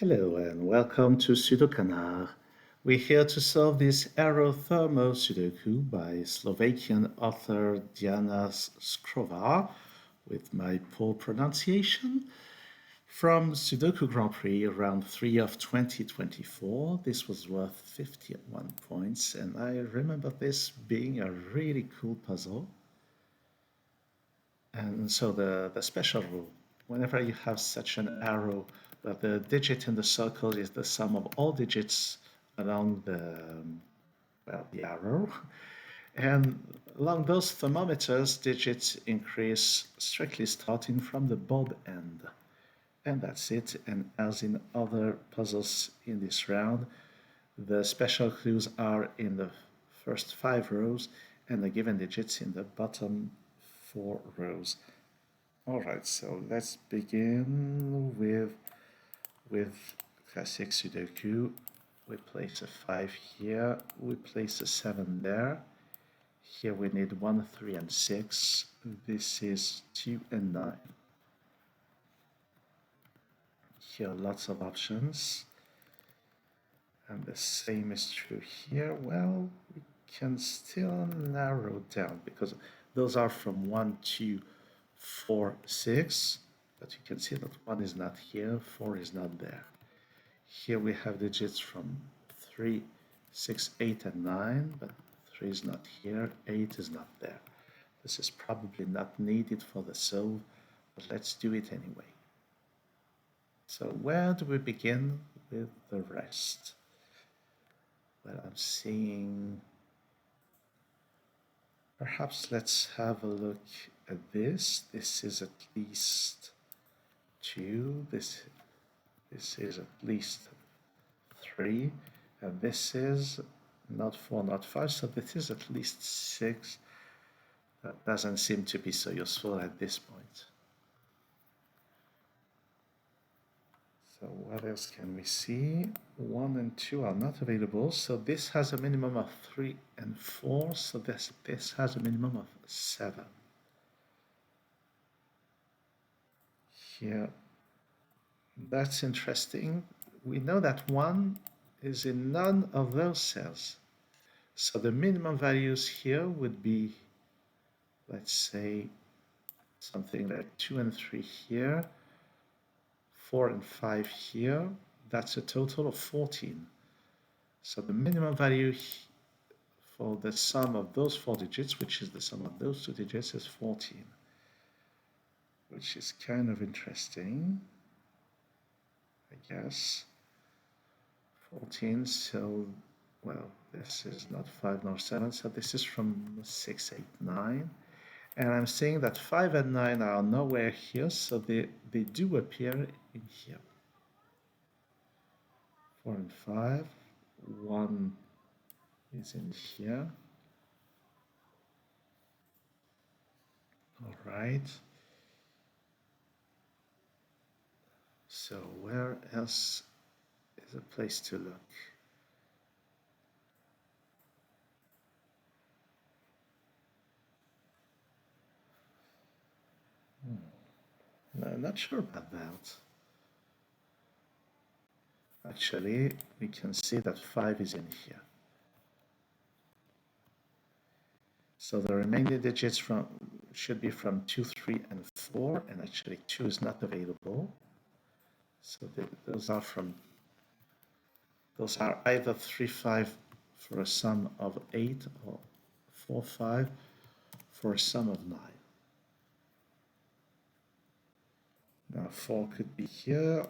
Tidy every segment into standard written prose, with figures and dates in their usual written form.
Hello and welcome to SudoKanard. We're here to solve this arrow Thermo Sudoku by Slovakian author Diana Škrhová with my poor pronunciation. From Sudoku Grand Prix round 3 of 2024, this was worth 51 points, and I remember this being a really cool puzzle. And so the special rule, whenever you have such an arrow where the digit in the circle is the sum of all digits along the arrow, and along those thermometers, digits increase strictly starting from the bulb end. And that's it. And as in other puzzles in this round, the special clues are in the first 5 rows and the given digits in the bottom 4 rows. All right, so let's begin with classic Sudoku. We place a 5 here, we place a 7 there. Here we need 1, 3, and 6. This is 2 and 9. Here lots of options. And the same is true here. Well, we can still narrow down because those are from 1, 2, 4, 6. But you can see that 1 is not here, 4 is not there. Here we have digits from 3, 6, 8, and 9, but 3 is not here, 8 is not there. This is probably not needed for the solve, but let's do it anyway. So where do we begin with the rest? Well, I'm seeing... Perhaps let's have a look at this. This is at least 2. This is at least 3. And this is not 4, not 5. So this is at least 6. That doesn't seem to be so useful at this point. So what else can we see? 1 and 2 are not available. So this has a minimum of 3 and 4. So this has a minimum of 7. Here, that's interesting. We know that 1 is in none of those cells. So the minimum values here would be, let's say, something like 2 and 3 here. 4 and 5 here, that's a total of 14. So the minimum value for the sum of those 4 digits, which is the sum of those 2 digits, is 14, which is kind of interesting, I guess. 14, so, well, this is not 5 nor 7, so this is from 6, 8, 9. And I'm saying that 5 and 9 are nowhere here, so they do appear in here. 4 and 5, 1 is in here. All right. So where else is a place to look? No, I'm not sure about that. Actually, we can see that 5 is in here. So the remaining digits should be from 2, 3, and 4, and actually 2 is not available. So those are either 3, 5 for a sum of 8 or 4, 5 for a sum of 9. Now 4 could be here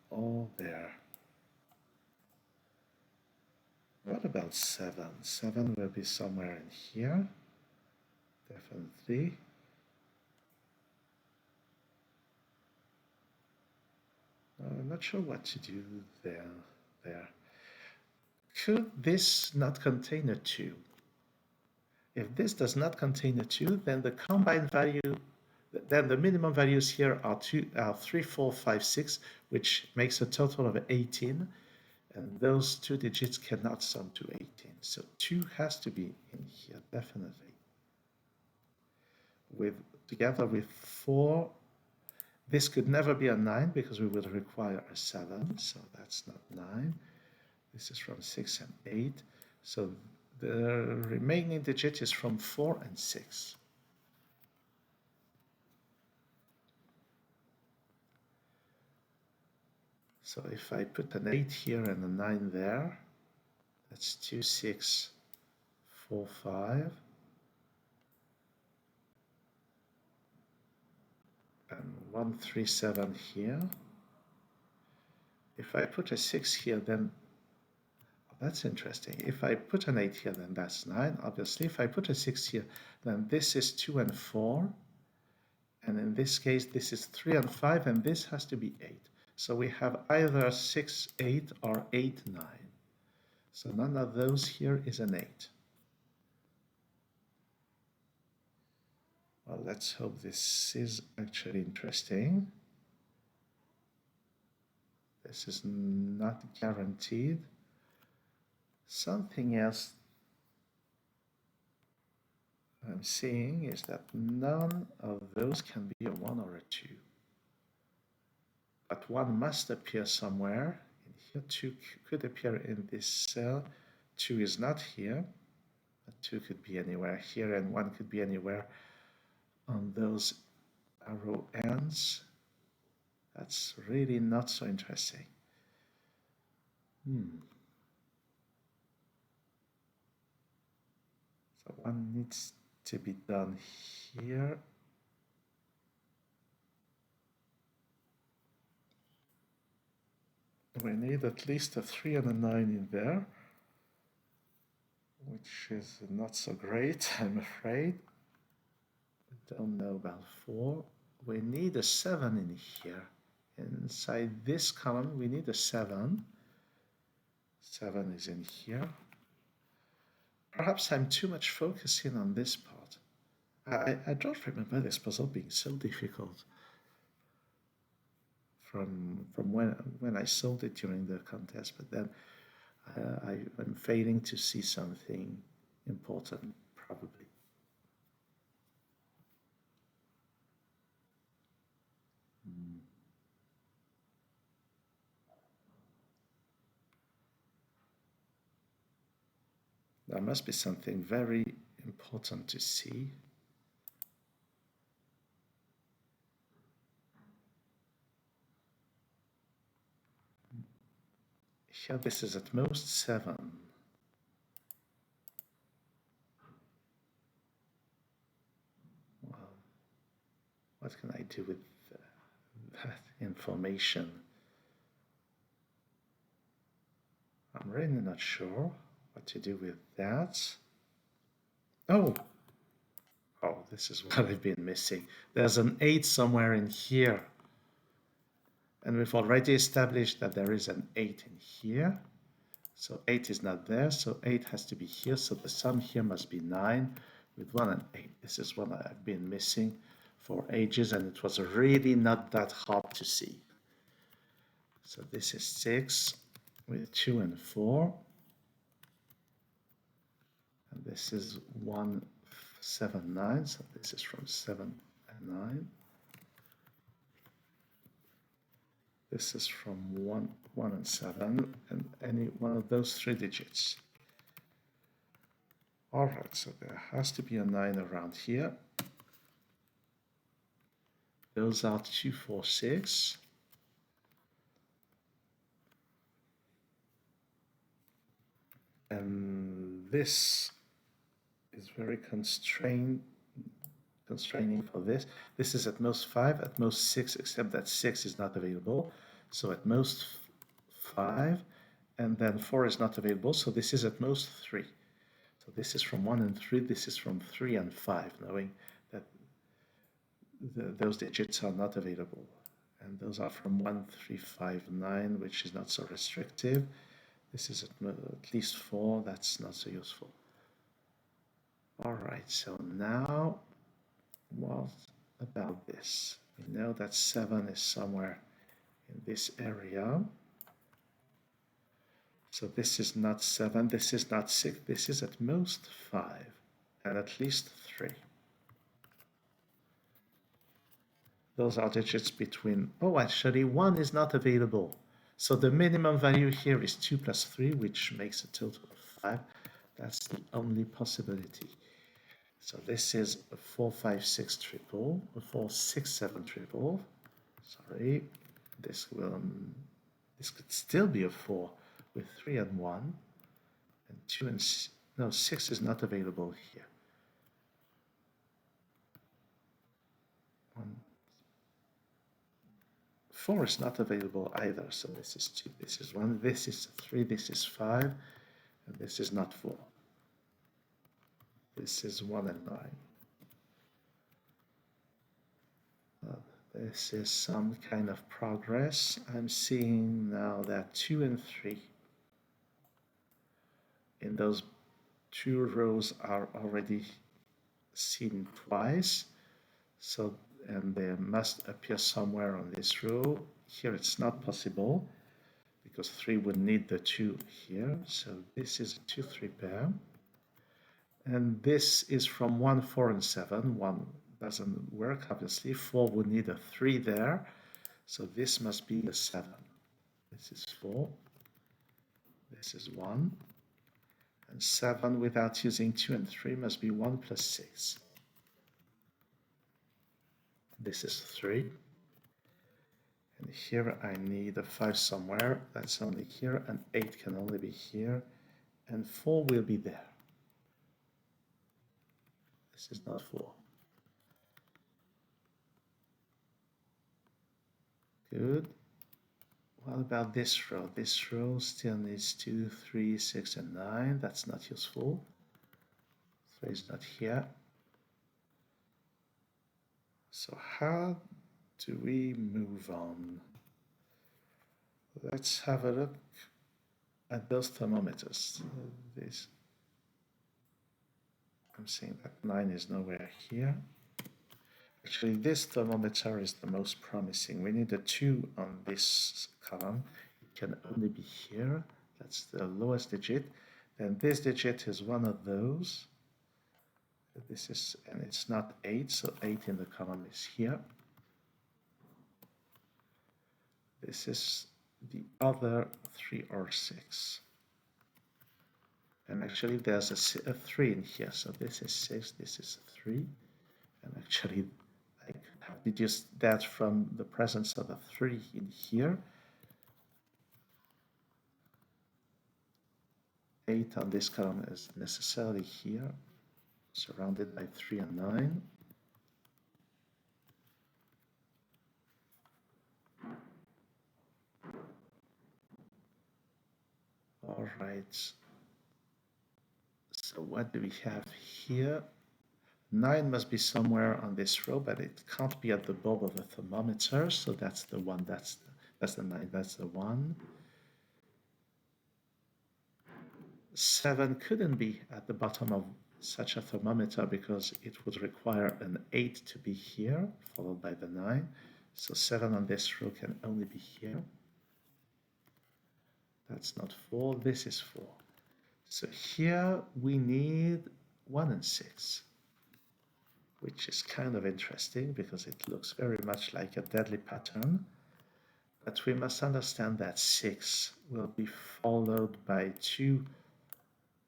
or there. What about 7? 7 will be somewhere in here, definitely. I'm not sure what to do there. Could this not contain a 2? If this does not contain a 2, then the combined value, then the minimum values here are 3, 4, 5, 6, which makes a total of 18. And those 2 digits cannot sum to 18. So 2 has to be in here, definitely. Together with 4 This could never be a 9 because we would require a 7, so that's not 9. This is from 6 and 8. So the remaining digit is from 4 and 6. So if I put an 8 here and a 9 there, that's 2, 6, 4, 5. And 1, 3, 7 here. If I put a 6 here, then that's interesting. If I put an 8 here, then that's 9. Obviously, if I put a 6 here, then this is 2 and 4. And in this case, this is 3 and 5, and this has to be 8. So we have either 6, 8, or 8, 9. So none of those here is an 8. Well, let's hope this is actually interesting. This is not guaranteed. Something else I'm seeing is that none of those can be a 1 or a 2. But 1 must appear somewhere. In here, 2 could appear in this cell. 2 is not here. 2 could be anywhere here, and 1 could be anywhere on those arrow ends. That's really not so interesting. So 1 needs to be done here. We need at least a 3 and a 9 in there, which is not so great, I'm afraid. I don't know about 4. We need a 7 in here. Inside this column, we need a 7. 7 is in here. Perhaps I'm too much focusing on this part. I don't remember this puzzle being so difficult from when I solved it during the contest, but then I'm failing to see something important, probably. There must be something very important to see. Here, this is at most 7. Well, what can I do with that information? I'm really not sure what to do with that. Oh, this is what I've been missing. There's an 8 somewhere in here. And we've already established that there is an 8 in here. So 8 is not there, so 8 has to be here. So the sum here must be 9 with 1 and 8. This is what I've been missing for ages, and it was really not that hard to see. So this is 6 with 2 and 4. And this is 1, 7, 9. So this is from 7 and 9. This is from 1 and 7, and any one of those 3 digits. All right, so there has to be a 9 around here. Those are 2, 4, 6. And this is very constraining for this. This is at most 5, at most 6, except that 6 is not available. So at most 5, and then 4 is not available. So this is at most 3. So this is from 1 and 3. This is from 3 and 5, knowing that those digits are not available. And those are from 1, 3, 5, 9, which is not so restrictive. This is at least 4. That's not so useful. All right, so now what about this? We know that 7 is somewhere in this area. So this is not 7, this is not 6, this is at most 5, and at least 3. Those are digits between, oh, actually 1 is not available. So the minimum value here is 2 plus 3, which makes a total of 5. That's the only possibility. So this is a 4, 5, 6 triple, a 4, 6, 7 triple. Sorry, this could still be a 4 with 3 and 1, and 2 and no, 6 is not available here. 4 is not available either, so this is 2, this is 1, this is 3, this is 5, and this is not 4. This is 1 and 9. This is some kind of progress. I'm seeing now that 2 and 3 in those 2 rows are already seen twice. So, and they must appear somewhere on this row. Here it's not possible because 3 would need the 2 here. So this is a 2, 3 pair. And this is from 1, 4, and 7. 1 doesn't work, obviously. 4 would need a 3 there. So this must be a 7. This is 4. This is 1. And 7 without using 2 and 3 must be 1 plus 6. This is 3. And here I need a 5 somewhere. That's only here. And 8 can only be here. And 4 will be there. This is not 4. Good. What about this row? This row still needs 2, 3, 6, and 9. That's not useful. 3 is not here. So how do we move on? Let's have a look at those thermometers. I'm seeing that 9 is nowhere here. Actually, this thermometer is the most promising. We need a 2 on this column. It can only be here. That's the lowest digit. Then this digit is one of those. This is, and it's not 8, so 8 in the column is here. This is the other 3 or 6. And actually there's a 3 in here, so this is 6, this is 3. And actually I have deduced that from the presence of a 3 in here. 8 on this column is necessarily here, surrounded by 3 and 9. All right. So what do we have here? 9 must be somewhere on this row, but it can't be at the bulb of a thermometer. So that's the 1, that's the 9, that's the 1. 7 couldn't be at the bottom of such a thermometer because it would require an 8 to be here, followed by the 9. So 7 on this row can only be here. That's not 4, this is 4. So here we need 1 and 6, which is kind of interesting because it looks very much like a deadly pattern. But we must understand that 6 will be followed by 2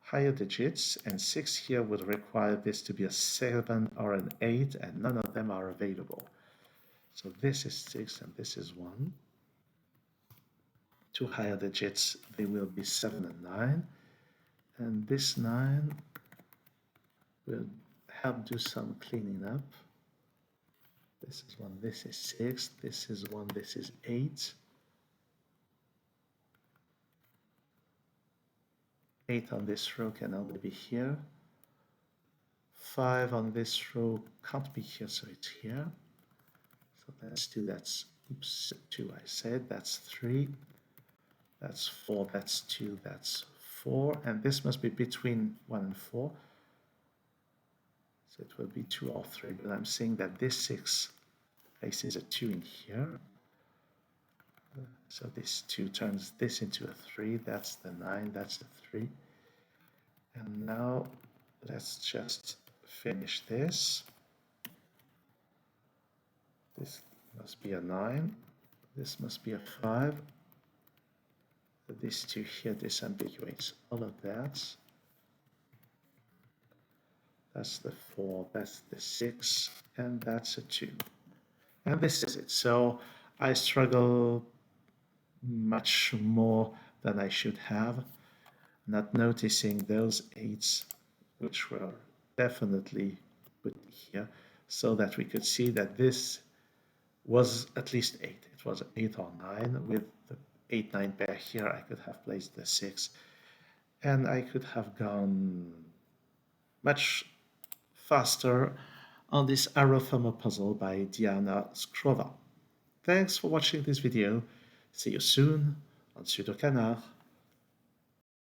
higher digits, and 6 here would require this to be a 7 or an 8, and none of them are available. So this is 6 and this is 1. 2 higher digits, they will be 7 and 9. And this 9 will help do some cleaning up. This is 1, this is 6, this is 1, this is 8. 8 on this row can only be here. 5 on this row can't be here, so it's here. So that's 2, that's, oops, 2 I said, that's 3. That's 4, that's 2, that's 4. And this must be between 1 and 4. So it will be 2 or 3, but I'm seeing that this 6 places a 2 in here. So this 2 turns this into a 3, that's the 9, that's the 3. And now let's just finish this. must be a 9. This must be a 5. These two here disambiguates all of that. That's the 4, that's the 6, and that's a 2. And this is it. So I struggle much more than I should have, not noticing those 8s, which were definitely put here, so that we could see that this was at least 8. It was 8 or 9. With the 8-9 pair here, I could have placed the 6, and I could have gone much faster on this arrow Thermo puzzle by Diana Škrhová. Thanks for watching this video. See you soon on SudoKanard.